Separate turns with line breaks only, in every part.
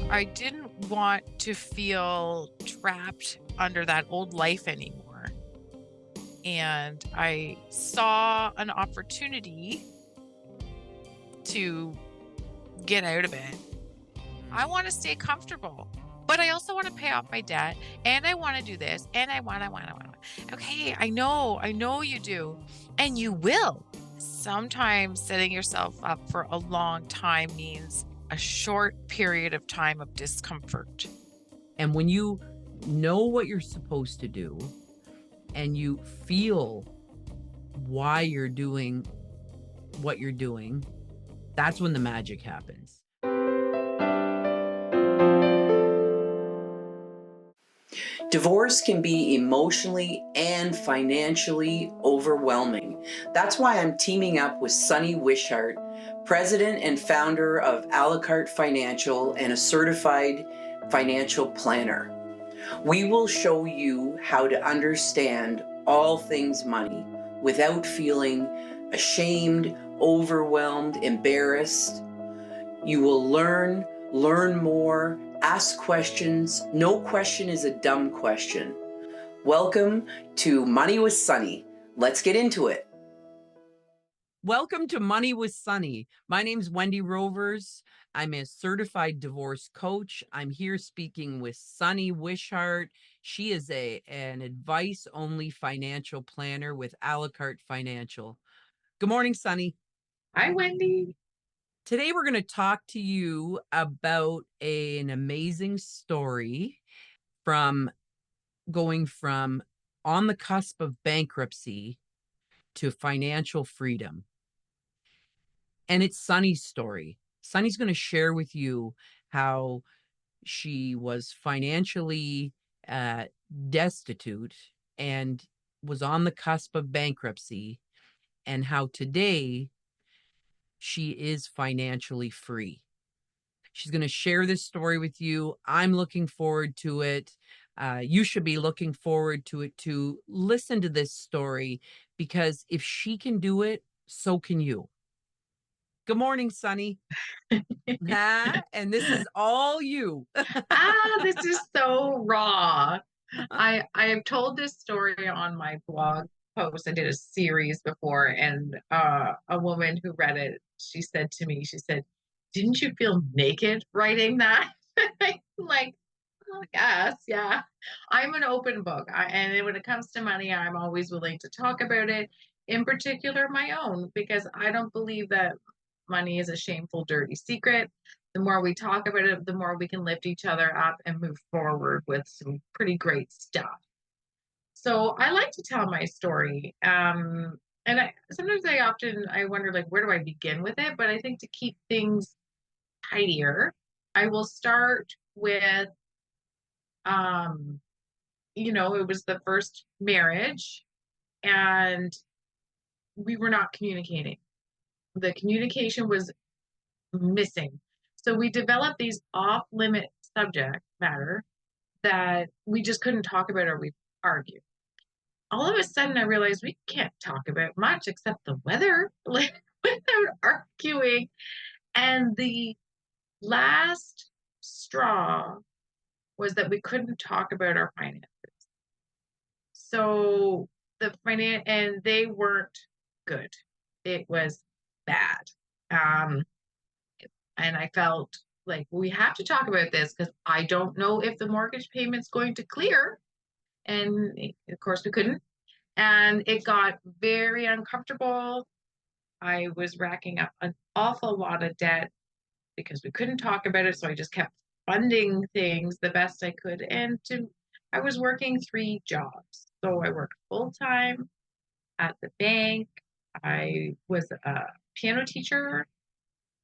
I didn't want to feel trapped under that old life anymore. And I saw an opportunity to get out of it. I want to stay comfortable, but I also want to pay off my debt and I want to do this and I want. Okay, I know you do. And you will. Sometimes setting yourself up for a long time means a short period of time of discomfort.
And when you know what you're supposed to do and you feel why you're doing what you're doing, that's when the magic happens.
Divorce can be emotionally and financially overwhelming. That's why I'm teaming up with Sunny Wishart, president and founder of a la carte Financial and a certified financial planner. We will show you how to understand all things money without feeling ashamed, overwhelmed, embarrassed. You will learn more, ask questions. No question is a dumb question. Welcome to Money with Sunny. Let's get into it.
Welcome to Money with Sunny. My name's Wendy Rovers. I'm a certified divorce coach. I'm here speaking with Sunny Wishart. She is an advice-only financial planner with a la carte Financial. Good morning, Sunny.
Hi, Wendy.
Today, we're going to talk to you about an amazing story from going from on the cusp of bankruptcy to financial freedom. And it's Sunny's story. Sunny's going to share with you how she was financially destitute and was on the cusp of bankruptcy, and how today she is financially free. She's going to share this story with you. I'm looking forward to it. You should be looking forward to it to listen to this story, because if she can do it, so can you. Good morning, Sunny. And this is all you.
This is so raw. I have told this story on my blog post. I did a series before, and a woman who read it, she said to me, she said, "Didn't you feel naked writing that?" I'm like, well, yes, yeah. I'm an open book. And when it comes to money, I'm always willing to talk about it, in particular my own, because I don't believe that money is a shameful, dirty secret. The more we talk about it, the more we can lift each other up and move forward with some pretty great stuff. So I like to tell my story. And sometimes I wonder, like, where do I begin with it? But I think to keep things tidier, I will start with, um, it was the first marriage, and we were not communicating. The communication was missing. So we developed these off limit subject matter that we just couldn't talk about, or we argue. All of a sudden I realized we can't talk about much except the weather, like, without arguing. And the last straw was that we couldn't talk about our finances. So and they weren't good. It was bad. Um, and I felt like we have to talk about this because I don't know if the mortgage payment's going to clear. And of course, we couldn't. And it got very uncomfortable. I was racking up an awful lot of debt because we couldn't talk about it. So I just kept funding things the best I could. I was working 3 jobs. So I worked full time at the bank. I was a piano teacher,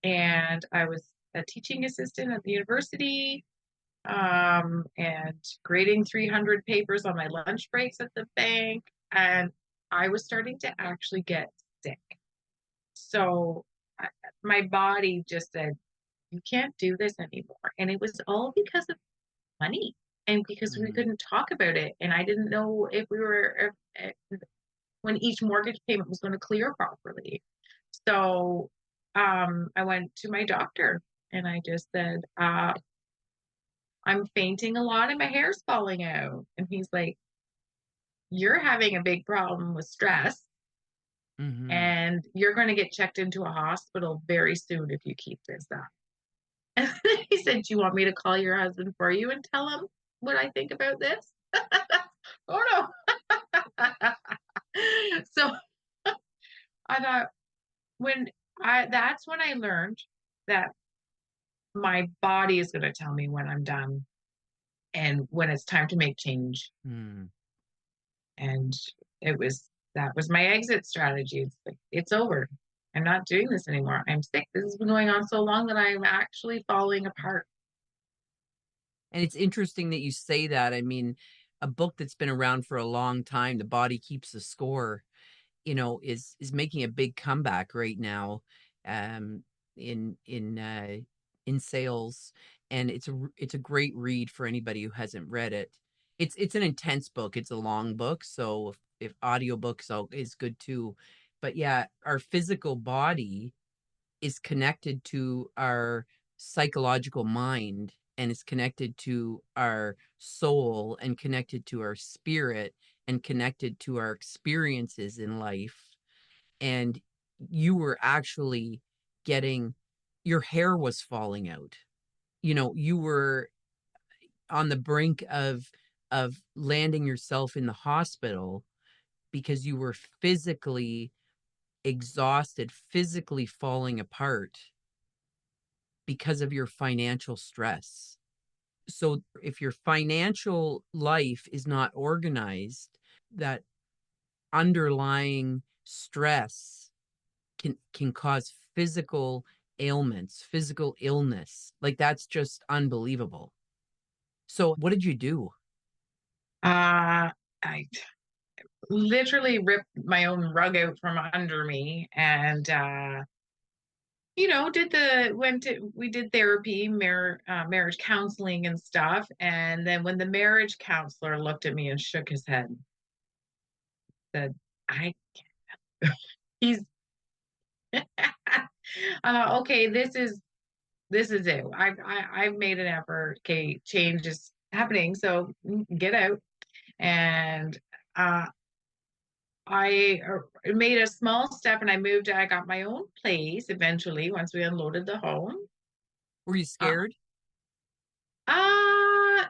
and I was a teaching assistant at the university, and grading 300 papers on my lunch breaks at the bank. And I was starting to actually get sick. So my body just said, you can't do this anymore. And it was all because of money, and because we couldn't talk about it. And I didn't know if when each mortgage payment was going to clear properly. So I went to my doctor, and I just said, I'm fainting a lot and my hair's falling out. And he's like, you're having a big problem with stress
Mhm.
and you're going to get checked into a hospital very soon if you keep this up. And he said, do you want me to call your husband for you and tell him what I think about this? Oh no. So I thought when that's when I learned that my body is going to tell me when I'm done and when it's time to make change.
Mm.
And that was my exit strategy. It's like, it's over. I'm not doing this anymore. I'm sick. This has been going on so long that I'm actually falling apart.
And it's interesting that you say that. I mean, a book that's been around for a long time, The Body Keeps the Score, is making a big comeback right now, um, in in sales, and it's a great read for anybody who hasn't read it. It's an intense book. It's a long book, so if audiobooks is good too. But yeah, our physical body is connected to our psychological mind and is connected to our soul and connected to our spirit and connected to our experiences in life. And you were actually getting your hair was falling out. You were on the brink of landing yourself in the hospital because you were physically exhausted, physically falling apart because of your financial stress. So if your financial life is not organized, that underlying stress can cause physical ailments, physical illness. Like that's just unbelievable. So what did you do?
I literally ripped my own rug out from under me and we did therapy, marriage counseling and stuff. And then when the marriage counselor looked at me and shook his head, said, I he's okay, this is it. I've made an effort. Okay, change is happening. So get out. And uh made a small step and I moved. I got my own place eventually once we unloaded the home.
Were you
Uh,
scared?
uh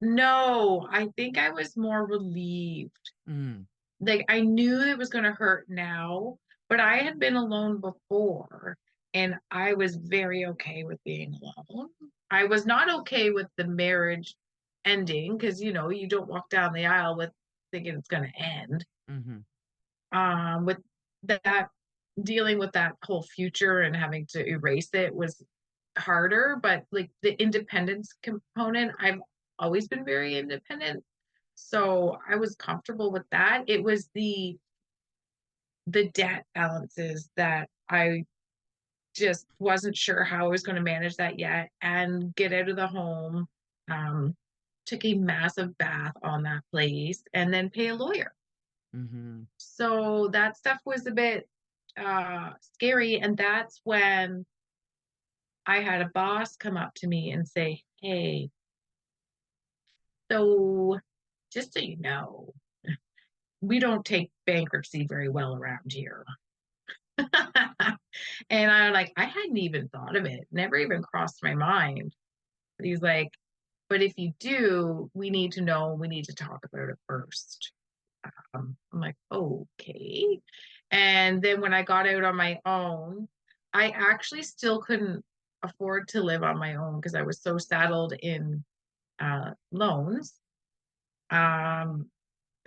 no, I think I was more relieved.
Mm,
Like I knew it was going to hurt now, but I had been alone before and I was very okay with being alone. I was not okay with the marriage ending because you don't walk down the aisle with thinking it's going to end.
mm-hmm,
With that dealing with that whole future and having to erase it was harder, but like the independence component, I've always been very independent. So I was comfortable with that. It was the debt balances that I just wasn't sure how I was going to manage that yet and get out of the home. Um, Took a massive bath on that place and then pay a lawyer.
mm-hmm.
So that stuff was a bit scary. And that's when I had a boss come up to me and say, hey, so just so you know, we don't take bankruptcy very well around here. And I'm like, I hadn't even thought of it, never even crossed my mind. But he's like, but if you do, we need to know, we need to talk about it first. I'm like, okay. And then when I got out on my own, I actually still couldn't afford to live on my own because I was so saddled in loans. Um,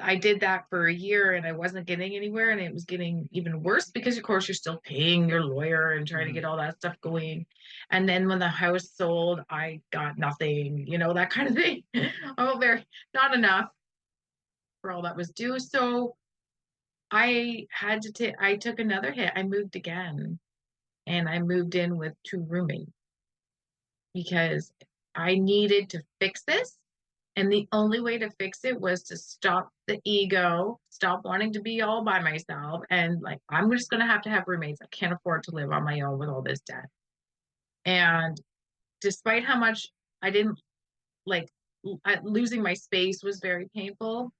I did that for a year and I wasn't getting anywhere and it was getting even worse because of course you're still paying your lawyer and trying to
Mm-hmm.
get all that stuff going. And then when the house sold, I got nothing, that kind of thing. Oh, very not enough for all that was due. So I took another hit. I moved again and I moved in with two roommates because I needed to fix this. And the only way to fix it was to stop the ego, stop wanting to be all by myself. And like, I'm just going to have roommates. I can't afford to live on my own with all this debt. And despite how much I didn't like losing my space was very painful,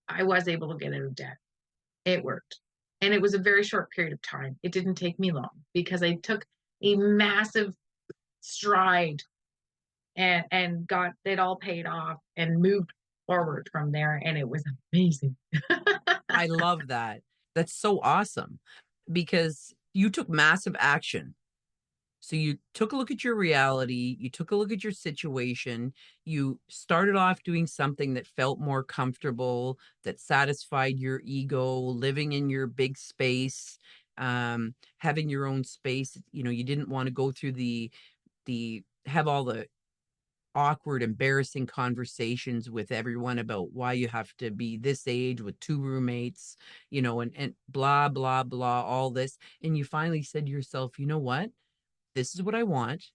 I was able to get out of debt. It worked. And it was a very short period of time. It didn't take me long because I took a massive stride and got it all paid off and moved forward from there. And it was amazing.
I love that. That's so awesome because you took massive action. So you took a look at your reality, you took a look at your situation, you started off doing something that felt more comfortable, that satisfied your ego, living in your big space, having your own space. You know, you didn't want to go through the have all the awkward, embarrassing conversations with everyone about why you have to be this age with two roommates, you know, and blah, blah, blah, all this. And you finally said to yourself, you know what? This is what I want.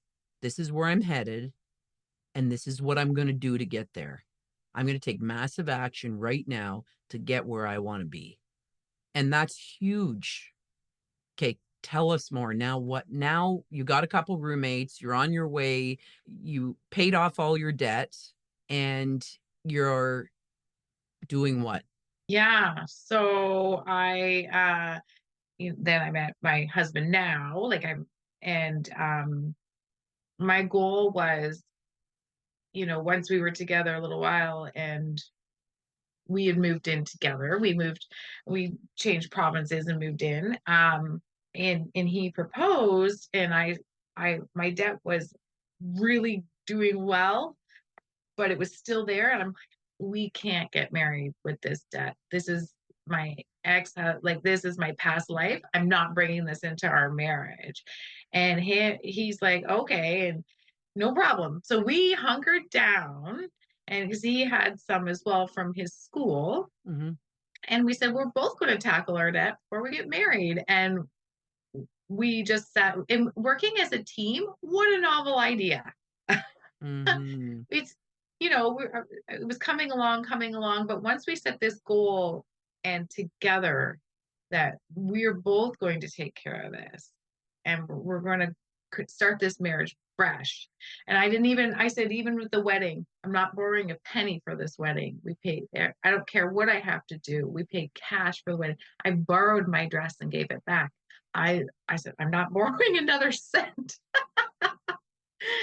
This is where I'm headed. And this is what I'm going to do to get there. I'm going to take massive action right now to get where I want to be. And that's huge. Okay, tell us more. Now, what? Now you got a couple roommates, you're on your way, you paid off all your debt, and you're doing what?
Yeah. So then I met my husband now, and my goal was, once we were together a little while and we had moved in together, we changed provinces and moved in. And he proposed, and my debt was really doing well, but it was still there. And I'm like, we can't get married with this debt. This is my ex, like, this is my past life. I'm not bringing this into our marriage. And he's like, okay, and no problem. So we hunkered down, and because he had some as well from his school.
Mm-hmm.
And we said, we're both going to tackle our debt before we get married. And we just sat and working as a team. What a novel idea.
Mm-hmm.
It's it was coming along, but once we set this goal and together that we're both going to take care of this, and we're going to start this marriage fresh. And I said, even with the wedding, I'm not borrowing a penny for this wedding. We paid, I don't care what I have to do, we paid cash for the wedding. I borrowed my dress and gave it back. I said, I'm not borrowing another cent.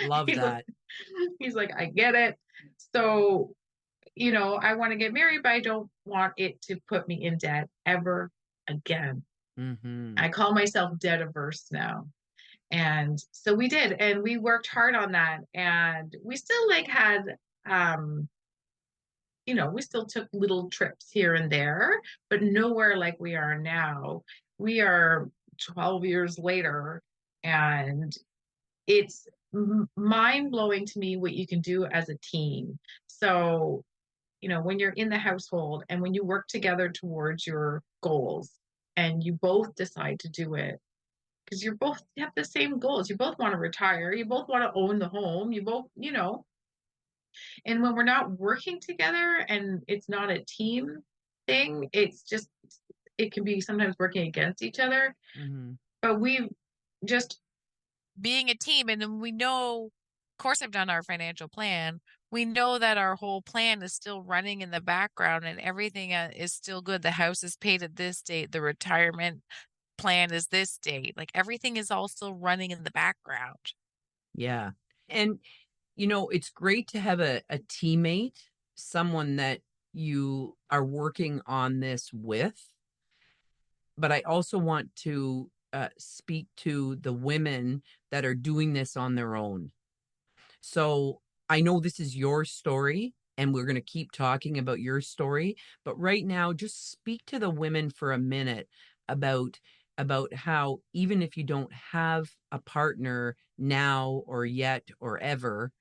Love
He's like,
that.
he's like, I get it. So, I want to get married, but I don't want it to put me in debt ever again.
Mm-hmm.
I call myself debt averse now. And so we did, and we worked hard on that. And we still um, we still took little trips here and there, but nowhere like we are now. We are 12 years later, and it's mind blowing to me what you can do as a team. So, when you're in the household and when you work together towards your goals and you both decide to do it, because you have the same goals. You both want to retire, you both want to own the home, you both, and when we're not working together and it's not a team thing, it can be sometimes working against each other.
Mm-hmm.
But we just
Being a team, and then we know, of course, I've done our financial plan. We know that our whole plan is still running in the background and everything is still good. The house is paid at this date. The retirement plan is this date. Like everything is all still running in the background.
Yeah. And it's great to have a teammate, someone that you are working on this with. But I also want to speak to the women that are doing this on their own. So I know this is your story, and we're going to keep talking about your story. But right now, just speak to the women for a minute about how, even if you don't have a partner now or yet or ever,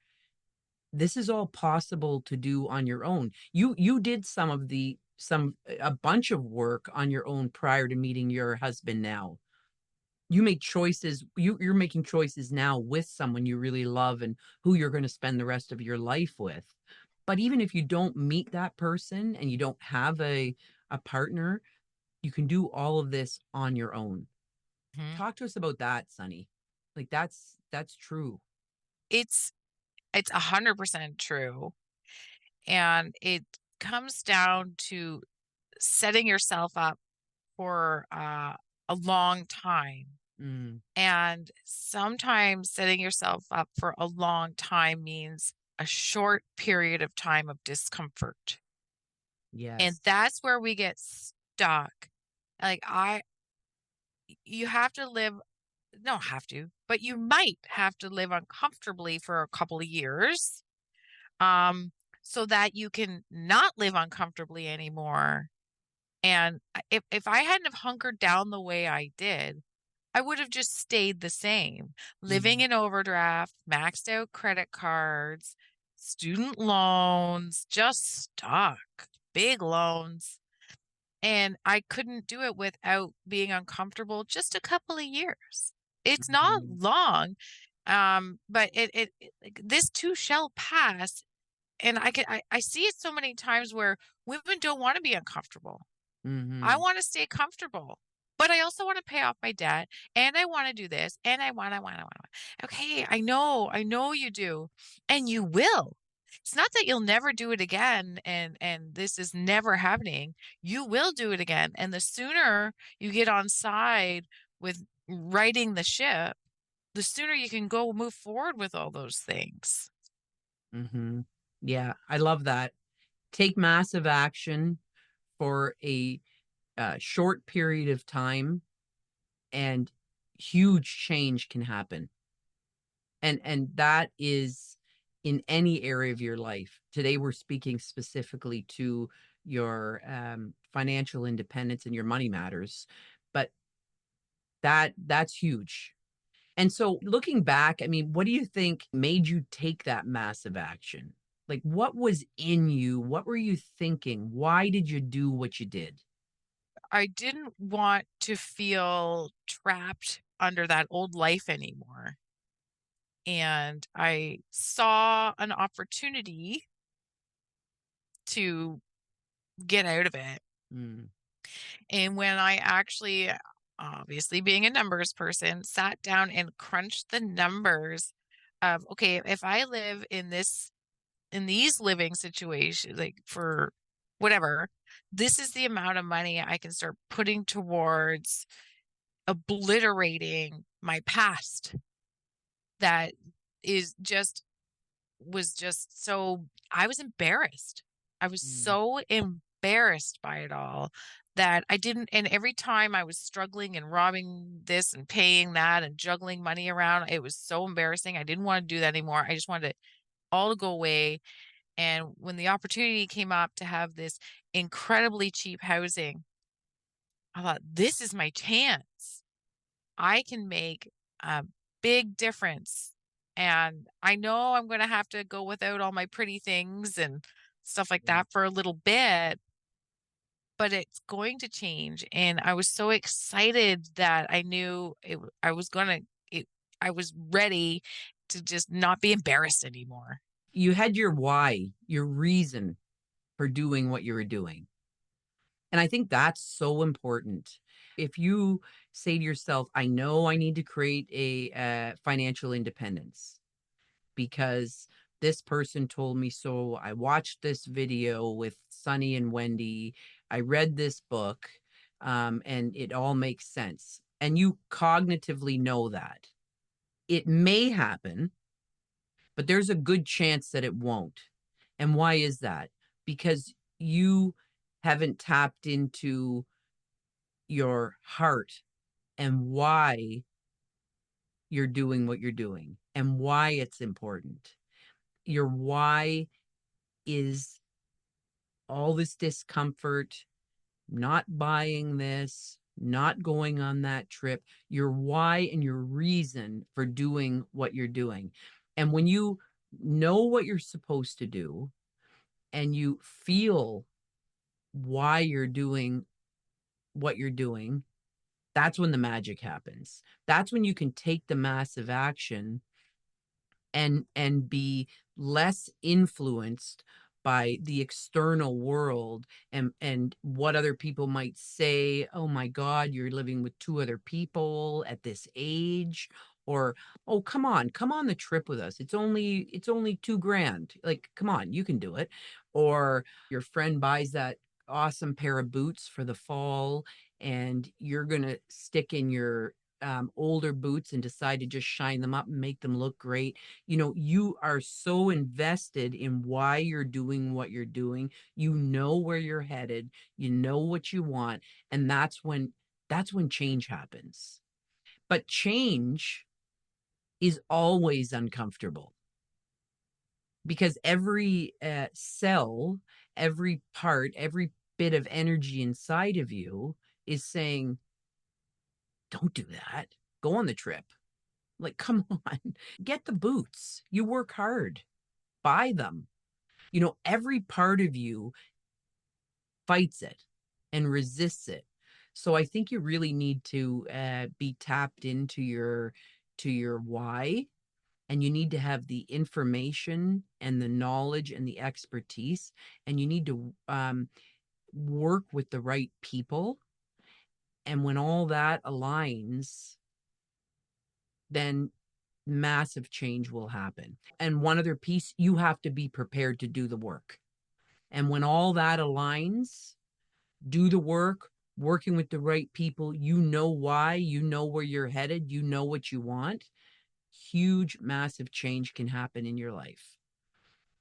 this is all possible to do on your own. You did a bunch of work on your own prior to meeting your husband now. You made choices. You're making choices now with someone you really love and who you're going to spend the rest of your life with. But even if you don't meet that person and you don't have a partner, you can do all of this on your own.
Mhm.
Talk to us about that, Sunny. Like that's true.
It's It's 100% true. And it comes down to setting yourself up for a long time.
Mm,
And sometimes setting yourself up for a long time means a short period of time of discomfort. And
yes.
that's where we get stuck. Like you have to live, don't have to, but you might have to live uncomfortably for a couple of years, um, so that you can not live uncomfortably anymore. And if I hadn't have hunkered down the way I did, I would have just stayed the same, living
Mhm,
in overdraft, maxed out credit cards, student loans, just stuck, big loans. And I couldn't do it without being uncomfortable just a couple of years. It's not
mhm,
long, but like, this too shall pass. And I see it so many times where women don't want to be uncomfortable. I
mhm,
want to stay comfortable, but I also want to pay off my debt and I want to do this and I want. Okay, I know you do, and you will. It's not that you'll never do it again and this is never happening. You will do it again. And the sooner you get on side with righting the ship, the sooner you can go move forward with all those things.
mhm. Yeah, I love that. Take massive action for a, short period of time, and huge change can happen. And that is in any area of your life. Today, we're speaking specifically to your, financial independence and your money matters, but that's huge. And so looking back, I mean, what do you think made you take that massive action? Like, what was in you? What were you thinking? Why did you do what you did?
I didn't want to feel trapped under that old life anymore. And I saw an opportunity to get out of it.
Mm,
And when I actually, obviously being a numbers person, sat down and crunched the numbers of, okay, if I live in these living situations, like for whatever, this is the amount of money I can start putting towards obliterating my past that is just was just so I was embarrassed. I was
mm,
so embarrassed by it all that I didn't, and every time I was struggling and robbing this and paying that and juggling money around, it was so embarrassing. I didn't want to do that anymore. I just wanted it all to go away. And when the opportunity came up to have this incredibly cheap housing, I thought, this is my chance. I can make a big difference. And I know I'm going to have to go without all my pretty things and stuff like
yeah.
that for a little bit, but it's going to change. And I was so excited that I knew I was going I was ready to just not be embarrassed anymore.
You had your why, your reason for doing what you were doing. And I think that's so important. If you say to yourself, I know I need to create a, financial independence because this person told me so. I watched this video with Sunny and Wendy. I read this book, and it all makes sense. And you cognitively know that it may happen, but there's a good chance that it won't. And why is that? Because you haven't tapped into your heart and why you're doing what you're doing and why it's important. Your why is all this discomfort, not buying this, not going on that trip, your why and your reason for doing what you're doing. And when you know what you're supposed to do and you feel why you're doing what you're doing, that's when the magic happens. That's when you can take the massive action and be less influenced by the external world and what other people might say. Oh my god, you're living with two other people at this age. Or, oh, come on the trip with us. It's only 2 grand. Like, come on, you can do it. Or your friend buys that awesome pair of boots for the fall, and you're gonna stick in your older boots and decide to just shine them up and make them look great. You are so invested in why you're doing what you're doing. You know where you're headed, you know what you want, and that's when change happens. But change is always uncomfortable because every cell, every part, every bit of energy inside of you is saying, don't do that. Go on the trip. Like, come on, get the boots. You work hard, buy them. Every part of you fights it and resists it. So I think you really need to be tapped into your why, and you need to have the information and the knowledge and the expertise, and you need to work with the right people. And when all that aligns, then massive change will happen. And one other piece, you have to be prepared to do the work. And when all that aligns, do the work, working with the right people, you know why, you know where you're headed, you know what you want. Huge, massive change can happen in your life.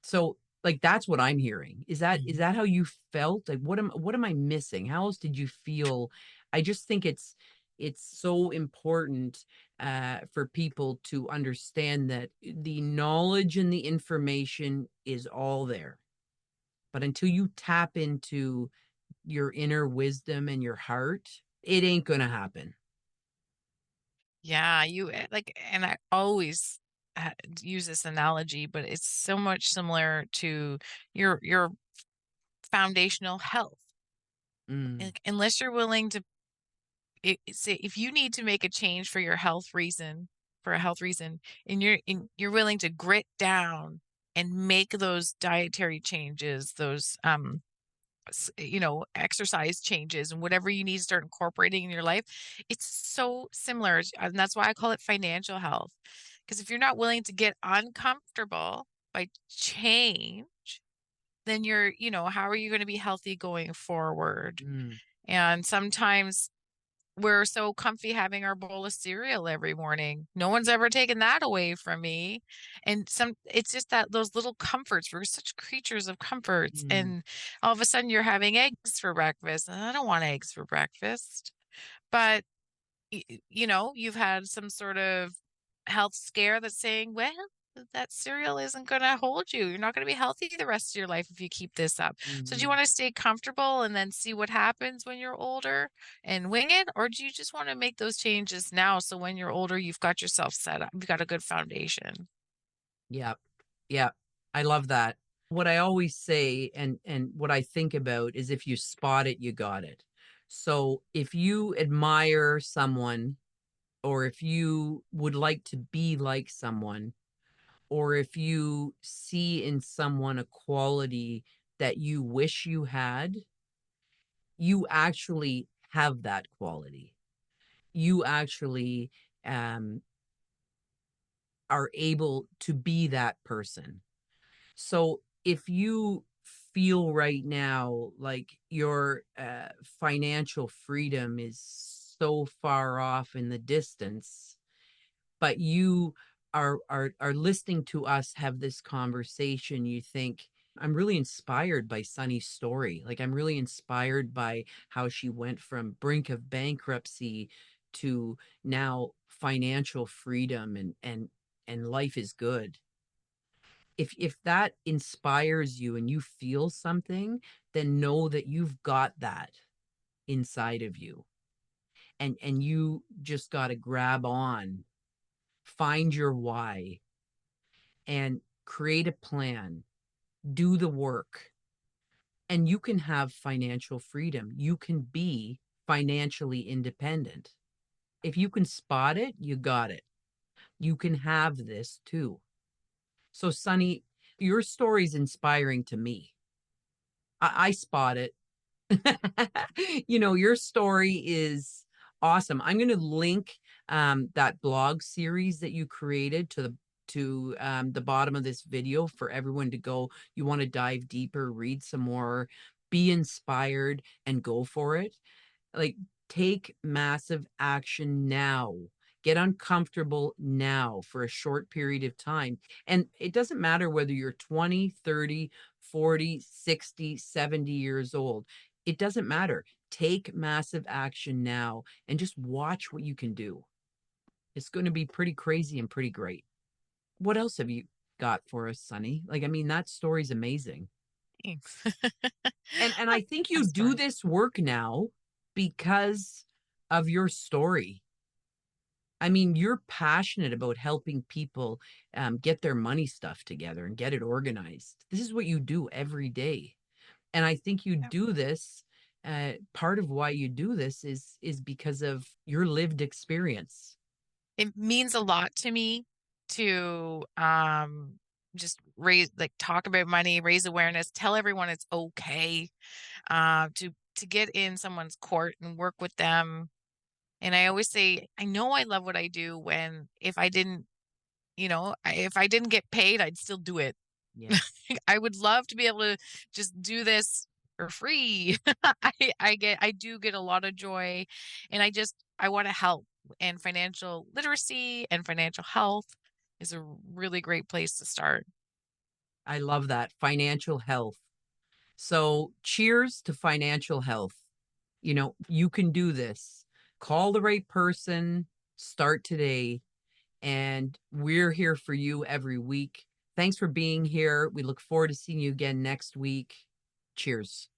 So, like, that's what I'm hearing. Is that how you felt? Like, what am I missing? How else did you feel? I just think it's so important for people to understand that the knowledge and the information is all there. But until you tap into your inner wisdom and your heart, it ain't gonna happen.
Yeah, like, and I always use this analogy, but it's so much similar to your foundational health.
Mm,
Like, unless you're willing to, say, if you need to make a change for your for a health reason, and you're willing to grit down and make those dietary changes, those exercise changes and whatever you need to start incorporating in your life, it's so similar. And that's why I call it financial health. Because if you're not willing to get uncomfortable by change, then how are you going to be healthy going forward?
mm,
And sometimes we're so comfy having our bowl of cereal every morning. No one's ever taken that away from me. And it's just that those little comforts, we're such creatures of comforts.
mm,
And all of a sudden you're having eggs for breakfast. And I don't want eggs for breakfast. But you've had some sort of health scare that's saying, well, that cereal isn't going to hold you. You're not going to be healthy the rest of your life if you keep this up. So, do you
mhm.
want to stay comfortable and then see what happens when you're older and wing it? Or do you just want to make those changes now so when you're older, you've got yourself set up, you've got a good foundation?
Yep. Yep. I love that. What I always say and what I think about is if you spot it, you got it. So if you admire someone, or if you would like to be like someone, or if you see in someone a quality that you wish you had, you actually have that quality. You actually um, are able to be that person. So if you feel right now like your financial freedom is so far off in the distance, but you are listening to us have this conversation, you think, I'm really inspired by Sunny's story. Like, I'm really inspired by how she went from brink of bankruptcy to now financial freedom, and life is good. If that inspires you and you feel something, then know that you've got that inside of you, and you just got to grab on, find your why, and create a plan, do the work, and you can have financial freedom. You can be financially independent. If you can spot it, you got it. You can have this too. So, Sunny, your story's inspiring to me. I spot it. Your story is awesome. I'm going to link that blog series that you created to the bottom of this video for everyone to go. You want to dive deeper, read some more, be inspired, and go for it. Like, take massive action now. Get uncomfortable now for a short period of time. And it doesn't matter whether you're 20, 30, 40, 60, 70 years old. It doesn't matter. Take massive action now and just watch what you can do. It's going to be pretty crazy and pretty great. What else have you got for us, Sunny? Like, I mean, that story's amazing.
Thanks.
And I think
Love
you do
stories.
this work now because of your story. I mean, you're passionate about helping people get their money stuff together and get it organized. This is what you do every day. And I think you
Yep.
do this. Part of why you do this is because of your lived experience.
It means a lot to me to just talk about money, raise awareness, tell everyone it's okay to get in someone's court and work with them. And I always say, I know I love what I do when if I didn't, if I didn't get paid, I'd still do it.
Yeah.
I would love to be able to just do this for free. I do get a lot of joy, and I want to help. And financial literacy and financial health is a really great place to start.
I love that. Financial health. So, cheers to financial health. You can do this. Call the right person, start today, and we're here for you every week. Thanks for being here. We look forward to seeing you again next week. Cheers.